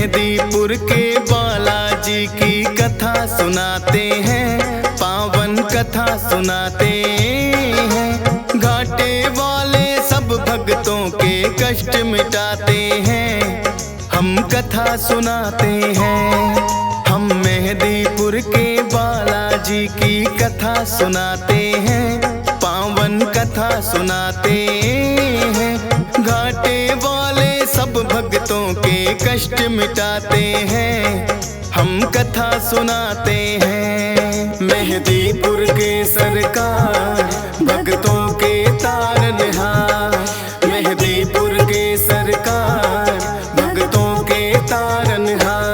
मेहंदीपुर के बालाजी की कथा सुनाते हैं, पावन कथा सुनाते हैं। घाटे वाले सब भक्तों के कष्ट मिटाते हैं, हम कथा सुनाते हैं। हम मेहंदीपुर के बालाजी की कथा सुनाते हैं, पावन कथा सुनाते हैं। घाटे वाले सब भक्तों के कष्ट मिटाते हैं, हम कथा सुनाते हैं। मेहंदीपुर के सरकार भक्तों के तारनहार, मेहंदीपुर के सरकार भक्तों के तारनहार।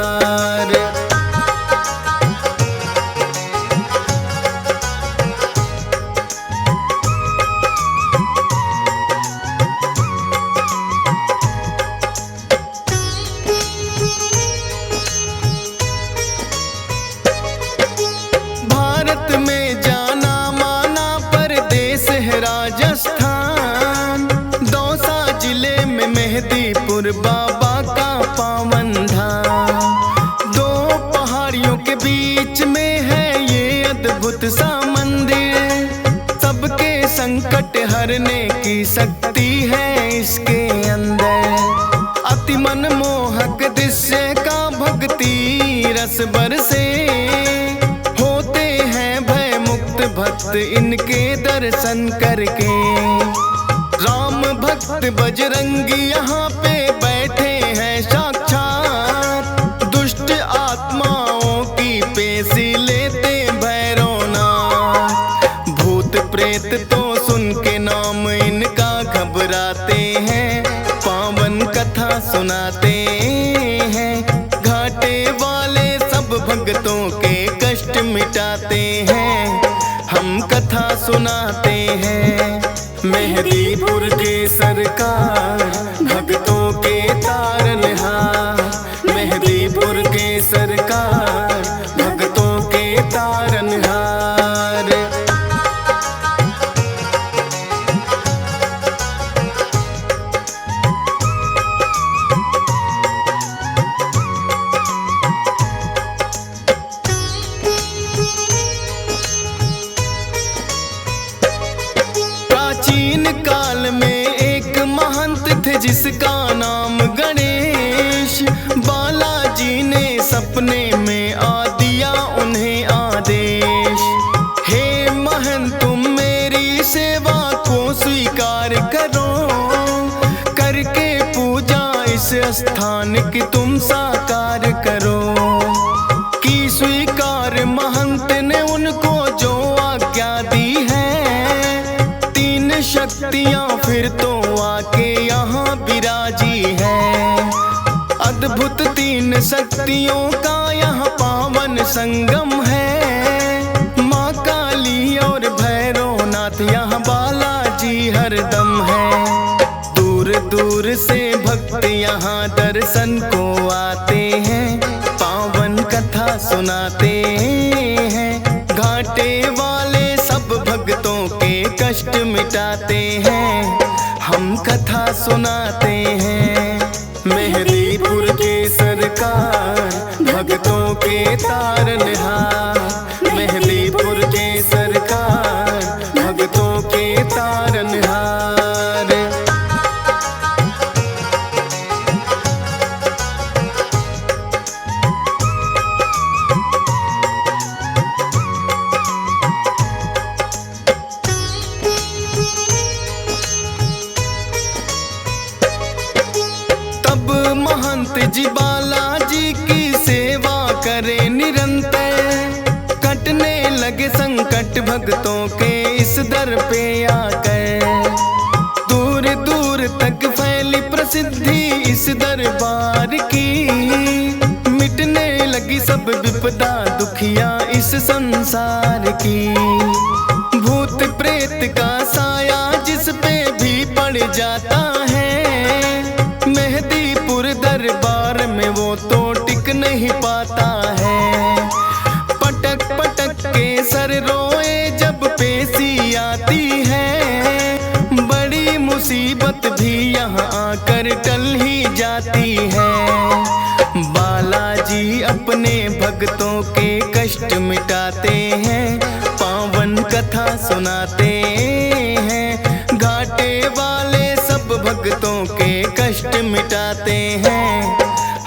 राजस्थान दौसा जिले में मेहंदीपुर बाबा का पावन धाम। दो पहाड़ियों के बीच में है ये अद्भुत सा मंदिर, सबके संकट हरने की शक्ति है इसके अंदर। अति मनमोहक दृश्य का भक्ति रस बरसे, होते हैं भय मुक्त भक्त इनके दर्शन करके। राम भक्त बजरंगी यहाँ पे बैठे हैं साक्षात, दुष्ट आत्माओं की पेशी लेते भैरवनाथ। भूत प्रेत तो सुन के नाम इनका घबराते हैं, पावन कथा सुनाते हैं। घाटे वाले सब भक्तों के कष्ट मिटाते हैं, हम कथा सुनाते हैं। मेहंदीपुर के सरकार भक्तों के तारनहार, मेहंदीपुर के सरकार भक्तों के तारनहार। प्राचीन काल में एक महंत थे जिसका नाम गणेश। बालाजी ने सपने में आ दिया उन्हें आदेश, हे महंत तुम मेरी सेवा को स्वीकार करो, करके पूजा इस स्थान की तुम साकार करो। की स्वीकार महंत ने उनको जो आज्ञा दी है, शक्तियां फिर तो आके यहाँ विराजी है। अद्भुत तीन शक्तियों का यहाँ पावन संगम है। माँ काली और भैरवनाथ यहाँ बालाजी हरदम है। दूर दूर से भक्त यहाँ दर्शन को आते हैं, पावन कथा सुनाते हैं। घाटे वाले सब भक्तों के कष्ट मिटाते हैं, हम कथा सुनाते हैं। मेहंदीपुर के सरकार भक्तों के तारनहार, मेहंदीपुर के सरकार भक्तों के तारनहार। महंत जी बालाजी की सेवा करे निरंतर, कटने लगे संकट भक्तों के इस दर पे आकर। दूर दूर तक फैली प्रसिद्धि इस दरबार की, मिटने लगी सब विपदा दुखिया इस संसार की। भूत प्रेत का साया जिस पे भी पड़ जाता है, मेहंदीपुर दरबार में वो तो टिक नहीं पाता है। पटक पटक के सर रोए जब पेशी आती है, बड़ी मुसीबत भी यहाँ आकर टल ही जाती है। भक्तों के कष्ट मिटाते हैं, पावन कथा सुनाते हैं। घाटे वाले सब भक्तों के कष्ट मिटाते हैं,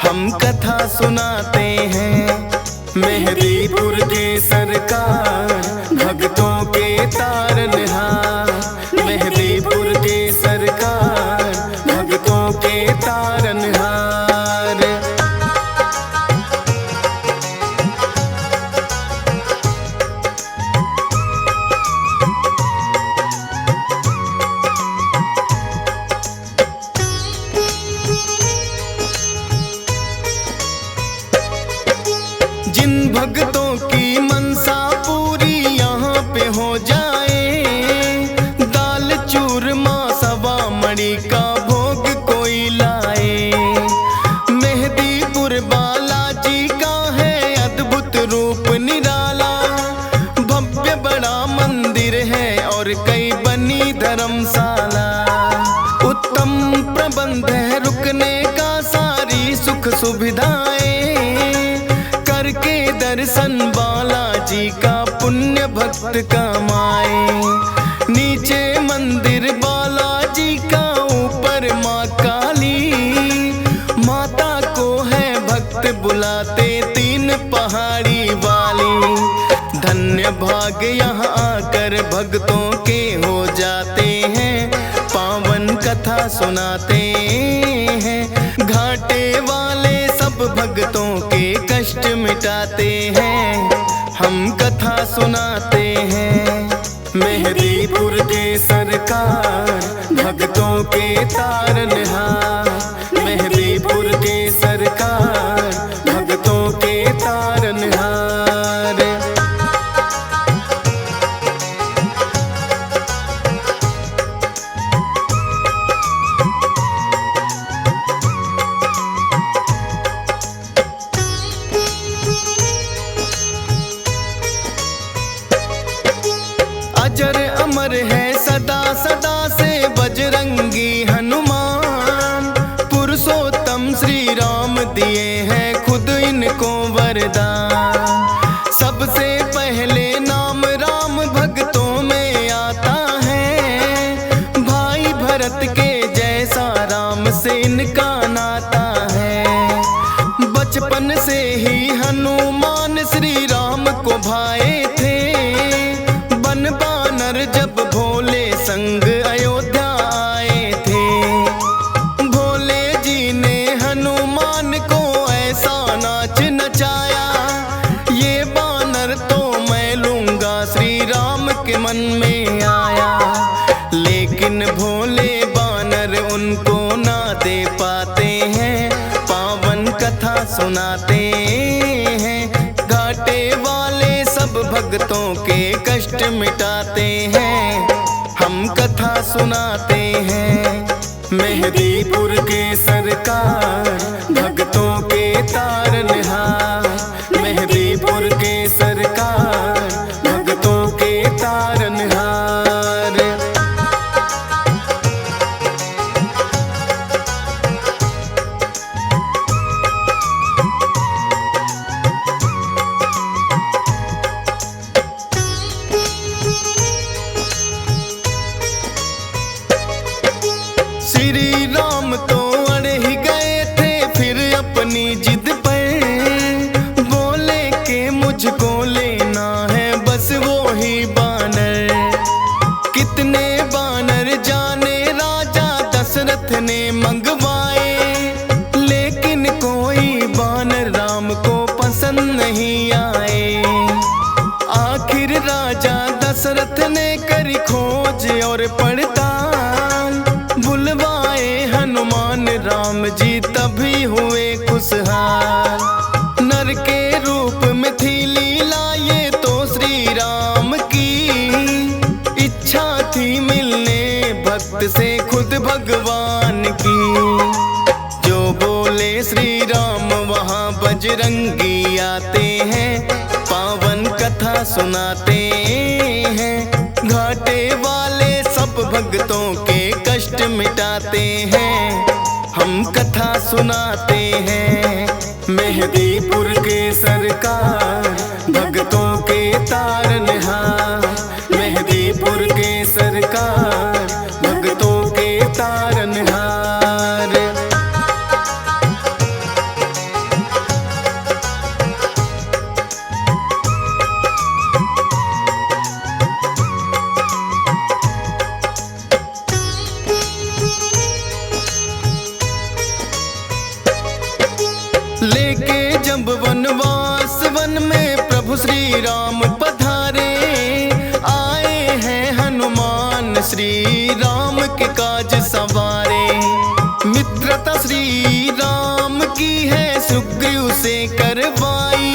हम कथा सुनाते हैं। मेहदीपुर के सरकार भक्तों के तारनहार, मेहदीपुर के सरकार भक्तों के तारनहार। जिन भक्तों की मनसा पूरी यहाँ पे हो जाए, दाल चूरमा सवा मणि का भोग कोई लाए। मेहदीपुर बालाजी का है अद्भुत रूप निराला, भव्य बड़ा मंदिर है और कई बनी धर्मशाला। उत्तम प्रबंध है रुकने का, सारी सुख सुविधाएं करके दर्शन बालाजी का पुण्य भक्त कमाए। नीचे मंदिर बालाजी का, ऊपर माँ काली, माता को है भक्त बुलाते तीन पहाड़ी वाली। धन्य भाग यहाँ आकर भक्तों के हो जाते हैं, पावन कथा सुनाते हैं। घाटे वाले सब भक्तों के कष्ट मिटाते हैं, हम कथा सुनाते हैं। मेहदीपुर के सरकार भक्तों के तारनहार, मेहदीपुर के सरकार भक्तों के तारनहार। अजर अमर है सदा सदा से बजरंगी हनुमान, पुरुषोत्तम श्री राम दिए हैं खुद इनको वरदान। सबसे पहले नाम राम भक्तों में आता है, भाई भरत के जैसा राम से इनका नाता है। बचपन से ही हनुमान श्री राम को भाए थे, बानर जब भोले संग अयोध्या आए थे। भोले जी ने हनुमान को ऐसा नाच नचाया, ये बानर तो मैं लूंगा श्री राम के मन में आया। लेकिन भोले बानर उनको ना दे पाते हैं, पावन कथा सुनाते हैं। घाटे वाले सब भक्तों के कष्ट मिटाते हैं, हम कथा सुनाते हैं। मेहदीपुर के सरकार भक्तों के तारनहार, मेहदीपुर के सरकार भक्तों के तारनहार। श्री राम तो अड़ ही गए थे फिर अपनी जिद पर, बोले के मुझको लेना है बस वो ही बानर। कितने बानर जाने राजा दशरथ ने मंगवाए, लेकिन कोई बानर राम को पसंद नहीं आए। आखिर राजा दशरथ ने करी खोज और पड़ताल, बुलवाए हनुमान राम जी तभी हुए खुशहाल। नर के रूप में थी लीला ये तो श्री राम की, इच्छा थी मिलने भक्त से खुद भगवान की। जो बोले श्री राम वहाँ बजरंगी आते हैं, पावन कथा सुनाते हैं। घाटे वाले सब भक्तों के कष्ट मिटाते हैं, हम कथा सुनाते हैं। मेहदीपुर के सरकार भक्तों के तारनहार, मेहदीपुर के सरकार भक्तों के तारनहार। लेके जब वनवास वन में प्रभु श्री राम पधारे, आए हैं हनुमान श्री राम के काज सवारे। मित्रता श्री राम की है सुग्रीव से करवाई,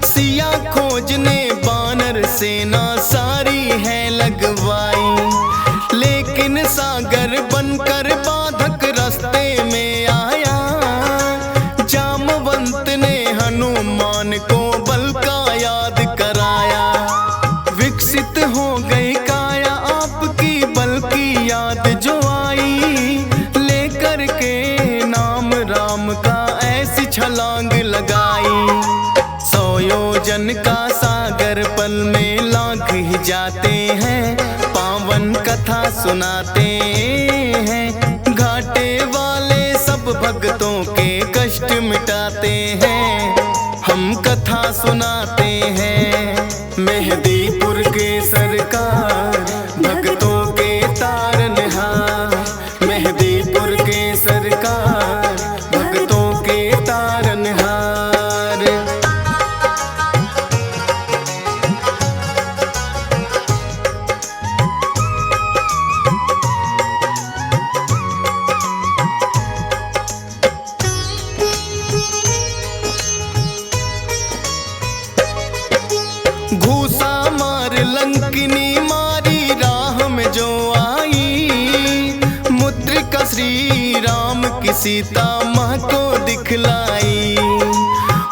सिया खोजने बानर सेना सारी है लगवाई। लेकिन सागर बनकर बाधक रास्ते में आया, जामवंत ने हनुमान को बल का याद कराया। विकसित हो गई काया आपकी बल की याद जो आई, लेकर के नाम राम का ऐसी छलांग लगाई। 100 योजन का सागर पल में लांघ ही जाते हैं, पावन कथा सुनाते हैं। घाटे वाले सब भक्तों के कष्ट मिटाते हैं, हम कथा सुनाते हैं। मेहदीपुर के सरकार भक्तों के तारनहार, मेहदीपुर के सरकार भक्तों के तारनहार। घूसा मार लंकिनी मारी राह में जो आई, मुद्रिका श्री राम की सीता माँ को दिखलाई।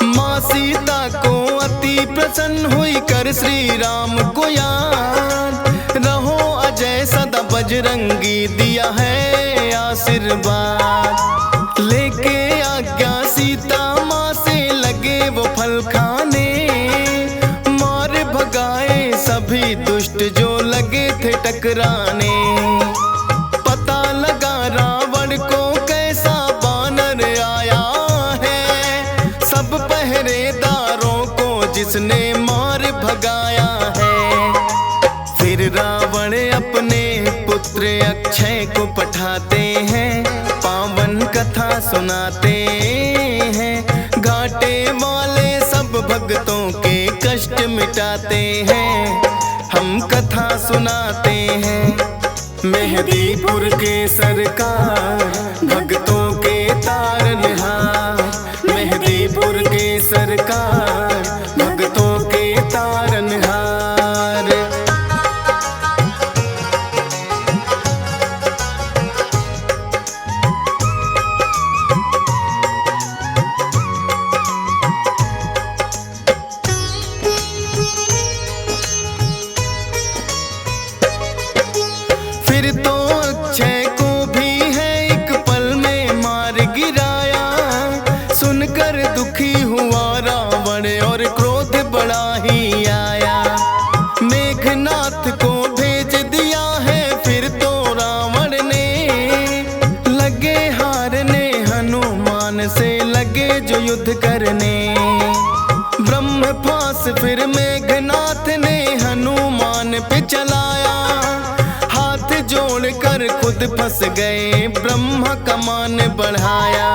माँ सीता को अति प्रसन्न हुई कर श्री राम को याद, रहो अजय सदा बजरंगी दिया है आशीर्वाद। लेके आज्ञा सीता माँ से लगे वो फल खाने, भगाए सभी दुष्ट जो लगे थे टकराने। पता लगा रावण को कैसा बानर आया है, सब पहरेदारों को जिसने मार भगाया है। फिर रावण अपने पुत्र अक्षय को पठाते हैं, पावन कथा सुनाते हैं। घाटे वाले सब भक्तों के कष्ट मिटाते हैं, हम कथा सुनाते हैं। मेहदीपुर के सरकार भक्तों के तारनहार, मेहदीपुर के सरकार भक्तों के तारनहार। फिर तो अक्षय को भी है एक पल में मार गिराया, सुनकर दुखी हुआ रावण और क्रोध बड़ा ही आया। मेघनाथ को भेज दिया है फिर तो रावण ने, लगे हारने हनुमान से लगे जो युद्ध करने। ब्रह्मपास फिर मेघनाथ ने हनुमान पे चलाया, जोड़कर खुद फंस गए ब्रह्मा का मान बढ़ाया।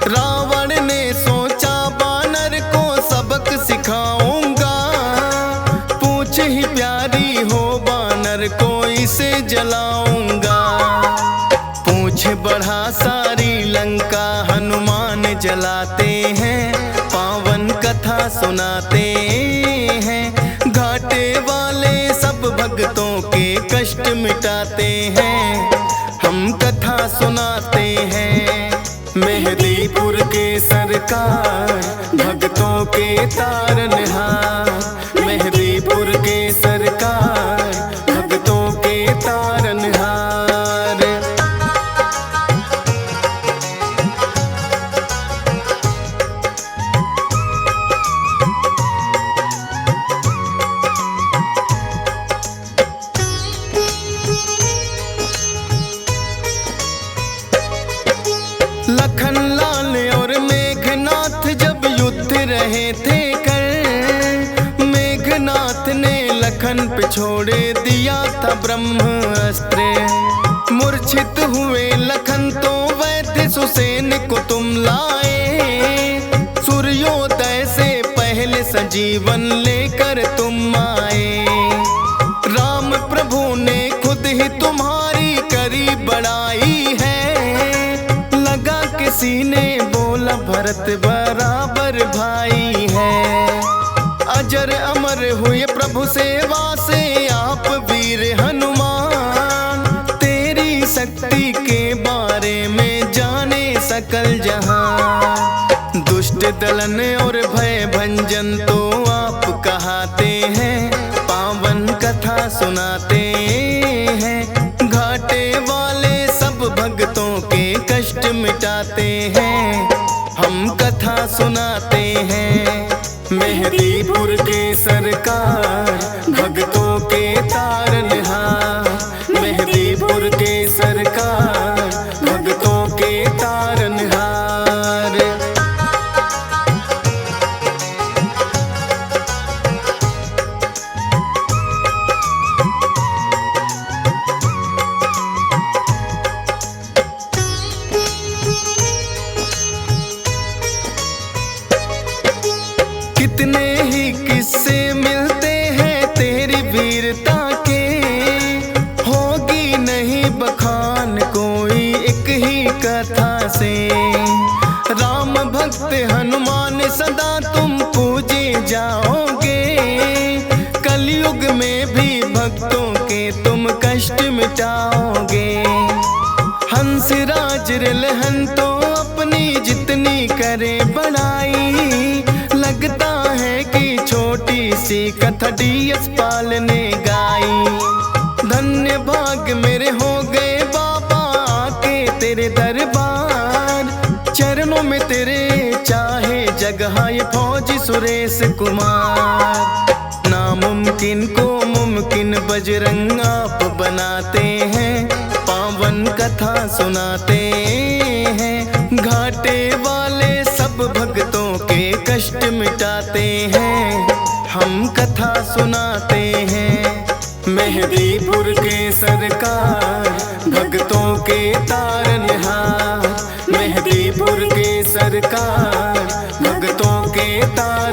रावण ने सोचा बानर को सबक सिखाऊंगा, पूछ ही प्यारी हो बानर को इसे जलाऊंगा। पूछ बढ़ा सारी लंका हनुमान जलाते हैं, पावन कथा सुनाते हैं। घाटे वाले सब भक्तों के कष्ट मिटाते हैं, हम कथा सुनाते हैं। मेहदीपुर के सरकार भक्तों के तारनहार, मेहदीपुर के सरकार भक्तों के तारनहार। छोड़े दिया था ब्रह्मास्त्र। मूर्छित हुए लखन तो वैद्य सुसेन को तुम लाए। सूर्योदय से पहले सजीवन लेकर तुम आए। राम प्रभु ने खुद ही तुम्हारी करी बड़ाई है। लगा किसी ने बोला भरत बराबर भाई है। अजर अमर हुए प्रभु सेवा से आप वीर हनुमान। तेरी शक्ति के बारे में जाने सकल जहां। दुष्ट दलन और भय भंजन तो आप कहाते हैं। पावन कथा सुनाते हैं। घाटे वाले सब भक्तों के कष्ट मिटाते हैं। हम कथा सुनाते हैं। मेहदीपुर के सरकार भक्तों के तारनहार। मेहदीपुर के सरकार भक्तों के तारनहार। कितने ही किस्से मिलते हैं तेरी वीरता के। होगी नहीं बखान कोई एक ही कथा से। राम भक्त हनुमान सदा तुम पूजे जाओगे। कलयुग में भी भक्तों के तुम कष्ट मिटाओगे। हंसराज रिलहन तो अपनी जितनी करे बड़ाई। लगता है कि छोटी सी कथा डीएस पाल ने गाई। धन्य भाग मेरे हो गए बाबा आके तेरे दरबार। चरणों में तेरे चाहे जगह ये फौजी सुरेश कुमार। नामुमकिन को मुमकिन बजरंग आप बनाते हैं। पावन कथा सुनाते हैं। घाटे वाले सब भक्तों के कष्ट मिटाते हैं। हम कथा सुनाते हैं। मेहदीपुर के सरकार भक्तों के तारनहार। मेहदीपुर के सरकार भक्तों के तारनहार।